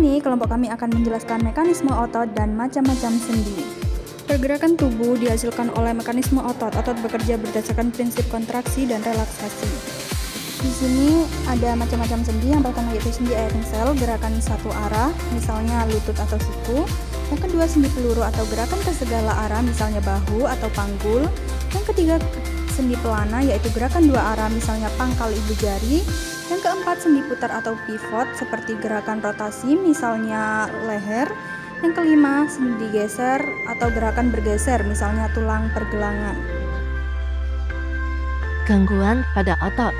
ini, kelompok kami akan menjelaskan mekanisme otot dan macam-macam sendi. Pergerakan tubuh dihasilkan oleh mekanisme otot. Otot bekerja berdasarkan prinsip kontraksi dan relaksasi. Di sini ada macam-macam sendi. Yang pertama yaitu sendi engsel, gerakan satu arah, misalnya lutut atau siku. Yang kedua sendi peluru atau gerakan ke segala arah, misalnya bahu atau panggul. Yang ketiga sendi pelana, yaitu gerakan dua arah, misalnya pangkal ibu jari. Yang keempat sendi putar atau pivot, seperti gerakan rotasi, misalnya leher. Yang kelima sendi geser atau gerakan bergeser, misalnya tulang pergelangan. Gangguan pada otot.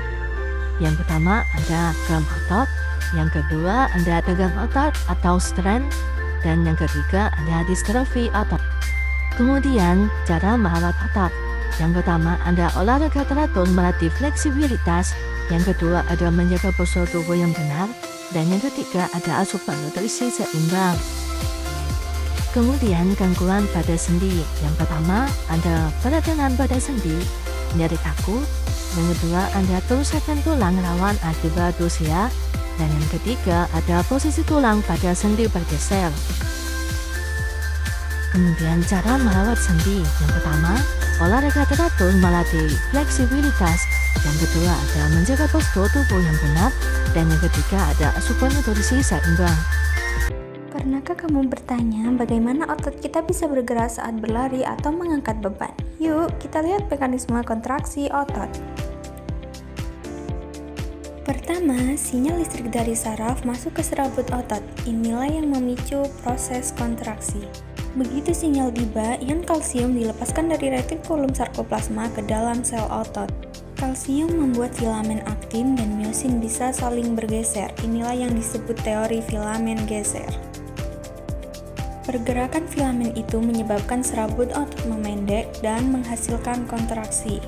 Yang pertama ada kram otot, yang kedua ada tegang otot atau strain, dan yang ketiga ada distrofi otot. Kemudian cara merawat otot. Yang pertama ada olahraga teratur melatih fleksibilitas, yang kedua ada menjaga postur tubuh yang benar, dan yang ketiga ada asupan nutrisi seimbang. Kemudian gangguan pada sendi. Yang pertama ada peradangan pada sendi, nyeri kaku. Yang kedua ada kerusakan tulang rawan akibat usia, dan yang ketiga ada posisi tulang pada sendi bergeser. Kemudian cara merawat sendi. Yang pertama, olahraga teratur melatih fleksibilitas. Yang kedua ada menjaga postur tubuh yang benar, dan yang ketiga ada asupan nutrisi seimbang. Pernahkah kamu bertanya bagaimana otot kita bisa bergerak saat berlari atau mengangkat beban? Yuk, kita lihat mekanisme kontraksi otot. Pertama, sinyal listrik dari saraf masuk ke serabut otot. Inilah yang memicu proses kontraksi. Begitu sinyal tiba, ion kalsium dilepaskan dari retikulum sarkoplasma ke dalam sel otot. Kalsium membuat filamen aktin dan miosin bisa saling bergeser. Inilah yang disebut teori filamen geser. Pergerakan filamen itu menyebabkan serabut otot memendek dan menghasilkan kontraksi.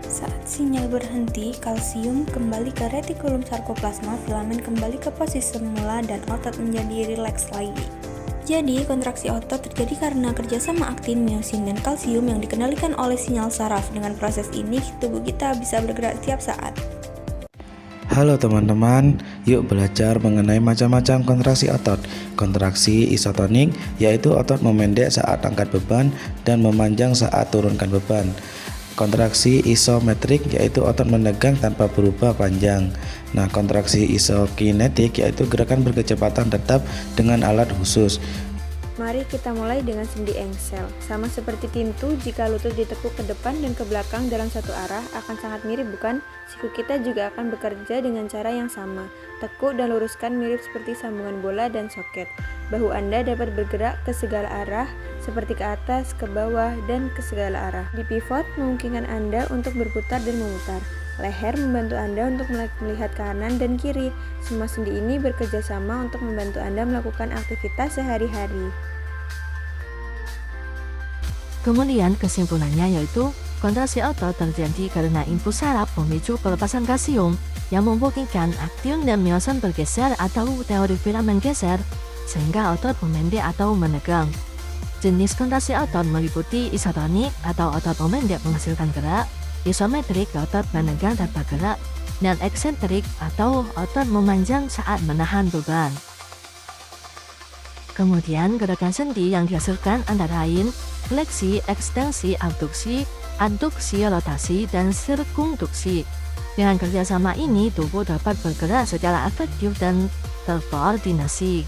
Saat sinyal berhenti, kalsium kembali ke retikulum sarkoplasma, filamen kembali ke posisi semula, dan otot menjadi rileks lagi. Jadi, kontraksi otot terjadi karena kerjasama aktin, miosin, dan kalsium yang dikendalikan oleh sinyal saraf. Dengan proses ini, tubuh kita bisa bergerak setiap saat. Halo teman-teman, yuk belajar mengenai macam-macam kontraksi otot. Kontraksi isotonik, yaitu otot memendek saat angkat beban dan memanjang saat turunkan beban. Kontraksi isometrik, yaitu otot menegang tanpa berubah panjang. Nah, kontraksi isokinetik, yaitu gerakan berkecepatan tetap dengan alat khusus. Mari kita mulai dengan sendi engsel. Sama seperti pintu, jika lutut ditekuk ke depan dan ke belakang dalam satu arah, akan sangat mirip bukan? Siku kita juga akan bekerja dengan cara yang sama. Tekuk dan luruskan mirip seperti sambungan bola dan soket. Bahu Anda dapat bergerak ke segala arah, seperti ke atas, ke bawah, dan ke segala arah. Di pivot, memungkinkan Anda untuk berputar dan memutar. Leher membantu Anda untuk melihat kanan dan kiri. Semua sendi ini bekerja sama untuk membantu Anda melakukan aktivitas sehari-hari. Kemudian kesimpulannya yaitu kontraksi otot terjadi karena impuls saraf memicu pelepasan kalsium yang memungkinkan aktin dan miosin bergeser atau teori filamen geser sehingga otot memendek atau menegang. Jenis kontraksi otot meliputi isotonik atau otot memendek menghasilkan gerak, isometrik otot menegang tanpa gerak, dan eksentrik atau otot memanjang saat menahan beban. Kemudian gerakan sendi yang dihasilkan antara lain fleksi, ekstensi, abduksi, rotasi, dan sirkumduksi. Dengan kerjasama ini, tubuh dapat bergerak secara efektif dan terkoordinasi.